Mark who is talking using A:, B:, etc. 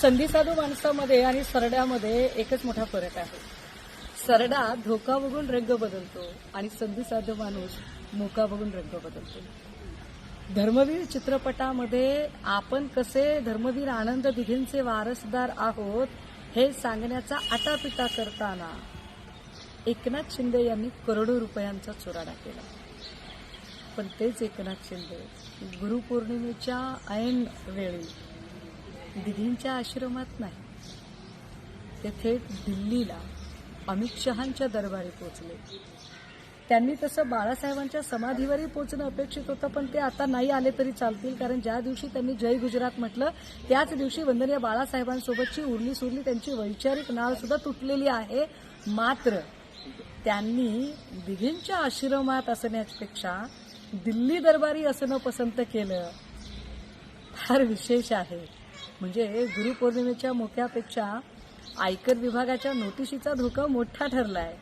A: संधी साधू माणसामध्ये आणि सरड्यामध्ये एकच मोठा फरक आहे. सरडा धोका बघून रंग बदलतो आणि संधी साधू माणूस मोका बघून रंग बदलतो. धर्मवीर चित्रपटामध्ये आपण कसे धर्मवीर आनंद दिघेंचे वारसदार आहोत हे सांगण्याचा आटापिटा करताना एकनाथ शिंदे यांनी करोडो रुपयांचा चुराडा केला. पण तेच एकनाथ शिंदे गुरुपौर्णिमेच्या ऐन वेळी दिघींच्या आश्रमात नाही, ते थेट दिल्लीला अमित शहांच्या दरबारी पोचले. त्यांनी तसं बाळासाहेबांच्या समाधीवरही पोचणं अपेक्षित होतं, पण ते आता नाही आले तरी चालतील, कारण ज्या दिवशी त्यांनी जय गुजरात म्हटलं त्याच दिवशी वंदनीय बाळासाहेबांसोबतची उरली सुरली त्यांची वैचारिक नाळ सुद्धा तुटलेली आहे. मात्र त्यांनी दिघींच्या आश्रमात असण्यापेक्षा दिल्ली दरबारी असणं पसंत केलं. फार विशेष आहे. म्हणजे गुरुपौर्णिमेच्या मोक्यापेक्षा आयकर विभागाच्या नोटिशीचा धोका मोठा ठरलाय.